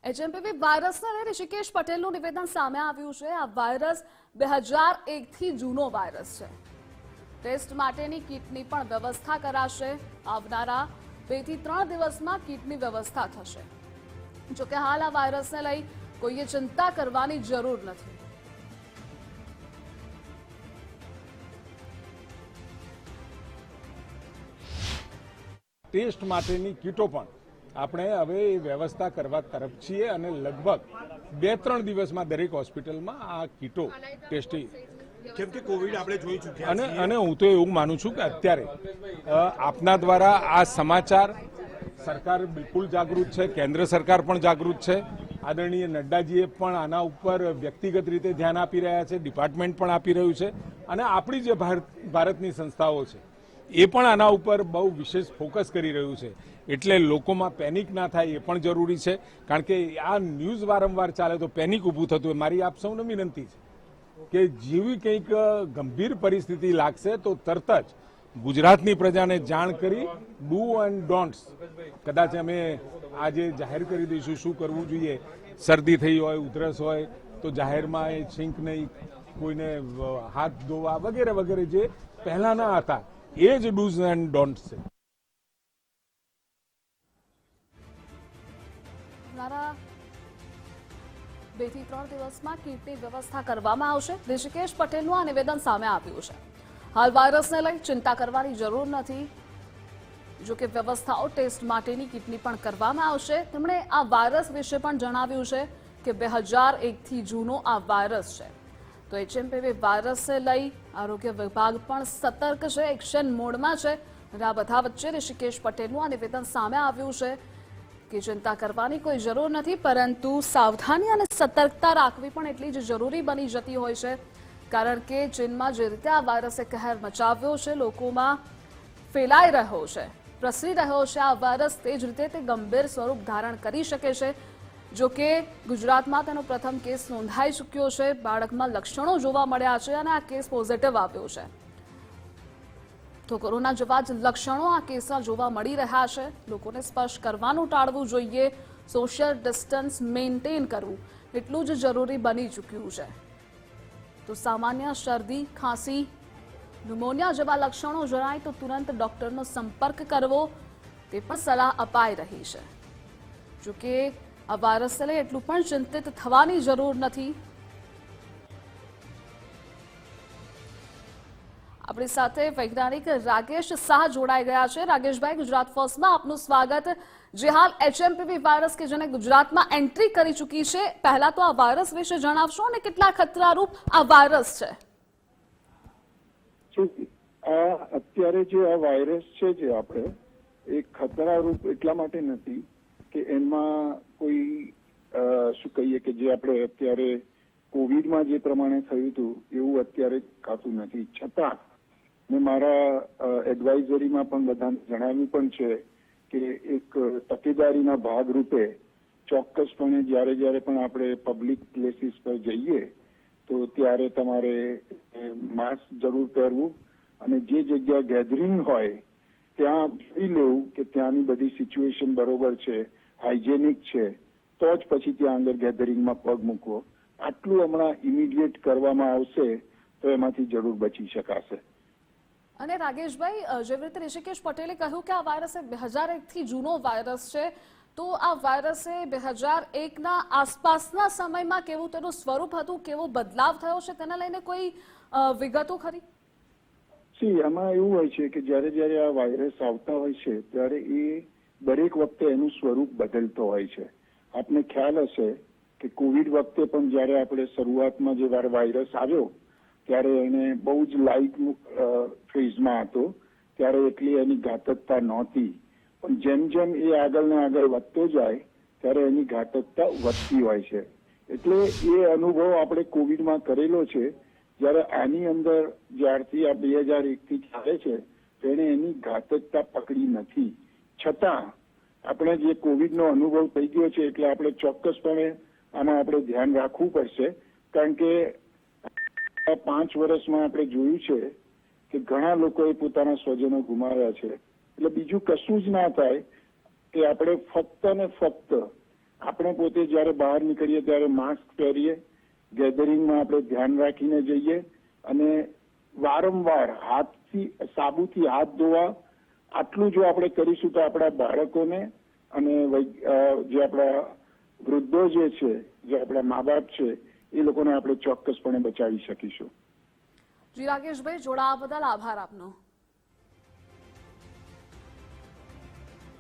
HMPV વાયરસને લઈને ઋષિકેશ પટેલનું નિવેદન સામે આવ્યું છે. આ વાયરસ 2001થી જૂનો વાયરસ છે. ટેસ્ટ માટેની કીટની પણ વ્યવસ્થા કરાશે. આવનારા 2 થી 3 દિવસમાં કીટની વ્યવસ્થા થશે. જોકે હાલ આ વાયરસને લઈ કોઈએ ચિંતા કરવાની જરૂર નથી. ટેસ્ટ માટેની કીટો પણ આપણે હવે એ વ્યવસ્થા કરવા તરફ છીએ અને લગભગ 2-3 દિવસમાં દરેક હોસ્પિટલમાં આ કીટો ટેસ્ટિંગ કેમ કે કોવિડ આપણે જોઈ ચૂક્યા છીએ અને હું તો એવું માનું છું કે અત્યારે આપના દ્વારા આ સમાચાર સરકાર બિલકુલ જાગૃત છે, કેન્દ્ર સરકાર પણ જાગૃત છે. આદરણીય નડ્ડાજીએ પણ આના ઉપર વ્યક્તિગત રીતે ધ્યાન આપી રહ્યા છે, ડિપાર્ટમેન્ટ પણ આપી રહ્યું છે અને આપણી જે ભારતની સંસ્થાઓ છે એ પણ આના ઉપર બહુ વિશેષ ફોકસ કરી રહ્યું છે. એટલે લોકોમાં પેનિક ના થાય એ પણ જરૂરી છે, કારણ કે આ ન્યૂઝ વારંવાર ચાલે તો પેનિક ઊભું થતું હોય. મારી આપ સૌને વિનંતી છે કે જેવી કંઈક ગંભીર પરિસ્થિતિ લાગશે તો તરત જ ગુજરાતની પ્રજાને જાણ કરી ડુ એન્ડ ડોન્ટ્સ કદાચ અમે આજે જાહેર કરી દઈશું શું કરવું જોઈએ. શરદી થઈ હોય, ઉધરસ હોય તો જાહેરમાં એ છીંક નહીં, કોઈને હાથ ધોવા વગેરે વગેરે જે પહેલાના હતા એ જ ડૂઝ એન્ડ ડોન્ટ્સ છે. 2 થી 3 દિવસમાં કીટની વ્યવસ્થા કરવામાં આવશે. ઋષિકેશ પટેલનું આ નિવેદન સામે આવ્યું છે. હાલ વાયરસને લઈ ચિંતા કરવાની જરૂર નથી. જોકે વ્યવસ્થાઓ ટેસ્ટ માટેની કીટની પણ કરવામાં આવશે. તેમણે આ વાયરસ વિશે પણ જણાવ્યું છે કે 2001થી જૂનો આ વાયરસ છે. તો એચએમપીવી વાયરસને લઈ આરોગ્ય વિભાગ પણ સતર્ક છે, એક્શન મોડમાં છે. અને આ બધા વચ્ચે ઋષિકેશ પટેલનું આ નિવેદન સામે આવ્યું છે કે ચિંતા કરવાની કોઈ જરૂર નથી, પરંતુ સાવધાની અને સતર્કતા રાખવી પણ એટલી જ જરૂરી બની જતી હોય છે. કારણ કે ચીનમાં જે રીતે આ વાયરસે કહેર મચાવ્યો છે, લોકોમાં ફેલાઈ રહ્યો છે, પ્રસરી રહ્યો છે આ વાયરસ, તે જ રીતે તે ગંભીર સ્વરૂપ ધારણ કરી શકે છે. જો કે ગુજરાતમાં તેનો પ્રથમ કેસ નોંધાઈ ચૂક્યો છે. બાળકમાં લક્ષણો જોવા મળ્યા છે અને આ કેસ પોઝિટિવ આવ્યો છે. તો કોરોના જેવા જ લક્ષણો આ કેસમાં જોવા મળી રહ્યા છે. લોકોને સ્પર્શ કરવાનું ટાળવું જોઈએ, સોશિયલ ડિસ્ટન્સ મેન્ટેન કરવું એટલું જ જરૂરી બની ચૂક્યું છે. તો સામાન્ય શરદી, ખાંસી, ન્યુમોનિયા જેવા લક્ષણો જણાય તો તુરંત ડોક્ટરનો સંપર્ક કરવો તે પણ સલાહ અપાઈ રહી છે. જોકે આ વાયરસને લઈ એટલું પણ ચિંતિત થવાની જરૂર નથી. આપણી સાથે વૈજ્ઞાનિક રાકેશ શાહ જોડાઈ ગયા છે. રાકેશભાઈ, ગુજરાત ફર્સ્ટમાં આપનું સ્વાગત. જે હાલ એચએમપીવી વાયરસ કે જેને ગુજરાતમાં એન્ટ્રી કરી ચૂકી છે, પહેલા તો આ વાયરસ વિશે જણાવશો અને કેટલા ખતરારૂપ આ વાયરસ છે? અત્યારે જે આ વાયરસ છે જે આપણે એ ખતરારૂપ એટલા માટે નથી કે એમાં કોઈ શું કહીએ કે જે આપણે અત્યારે કોવિડમાં જે પ્રમાણે થયું હતું એવું અત્યારે ખાતું નથી. છતાં મેં મારા એડવાઇઝરીમાં પણ બધાને જણાવ્યું પણ છે કે એક તકેદારીના ભાગરૂપે ચોક્કસપણે જ્યારે પણ આપણે પબ્લિક પ્લેસીસ પર જઈએ તો ત્યારે તમારે માસ્ક જરૂર પહેરવું અને જે જગ્યા ગેધરિંગ હોય ત્યાં જોઈ લેવું કે ત્યાંની બધી સિચ્યુએશન બરોબર છે, હાઇજેનિક છે, તો જ પછી ત્યાં અંદર ગેધરિંગમાં પગ મૂકવો. આટલું હમણાં ઇમિડિયેટ કરવામાં આવશે તો એમાંથી જરૂર બચી શકાશે. અને રાકેશભાઈ, જેવી રીતે ઋષિકેશ પટેલે કહ્યું કે આ વાયરસ 2001થી જૂનો વાયરસ છે, તો આ વાયરસે 2001ના આસપાસના સમયમાં કેવું તેનું સ્વરૂપ હતું, કેવો બદલાવ થયો છે, તેને લઈને કોઈ વિગતો ખરી? આમાં એવું હોય છે કે જ્યારે આ વાયરસ આવતા હોય છે ત્યારે એ દરેક વખતે એનું સ્વરૂપ બદલતો હોય છે. આપને ખ્યાલ હશે કે કોવિડ વખતે પણ જ્યારે આપણે શરૂઆતમાં જે વાયરસ આવ્યો ત્યારે એને બહુ જ લાઇટ ફેઝમાં હતો, ત્યારે એટલી એની ઘાતકતા નહોતી. પણ જેમ જેમ એ આગળ ને આગળ વધતો જાય ત્યારે એની ઘાતકતા વધતી હોય છે. એટલે એ અનુભવ આપણે કોવિડમાં કરેલો છે. જ્યારે આની અંદર જ્યારથી આ 2001થી ચાલે છે તો એને એની ઘાતકતા પકડી નથી. છતાં આપણે જે કોવિડનો અનુભવ થઈ ગયો છે એટલે આપણે ચોક્કસપણે આમાં આપણે ધ્યાન રાખવું પડશે. કારણ કે 5 વર્ષમાં આપણે જોયું છે કે ઘણા લોકોએ પોતાના સ્વજનો ગુમાવ્યા છે. એટલે બીજું કશું જ ના થાય કે આપણે ફક્ત ને ફક્ત આપણે પોતે જ્યારે બહાર નીકળીએ ત્યારે માસ્ક પહેરીએ, ગેધરિંગમાં આપણે ધ્યાન રાખીને જઈએ અને વારંવાર સાબુથી હાથ ધોવા, આટલું જો આપણે કરીશું તો આપણા બાળકોને અને જે આપણા વૃદ્ધો જે છે, જે આપણા મા બાપ છે, એ લોકોને આપણે ચોક્કસપણે બચાવી શકીશું. જી રાકેશભાઈ, જોડાવા બદલ આભાર આપનો.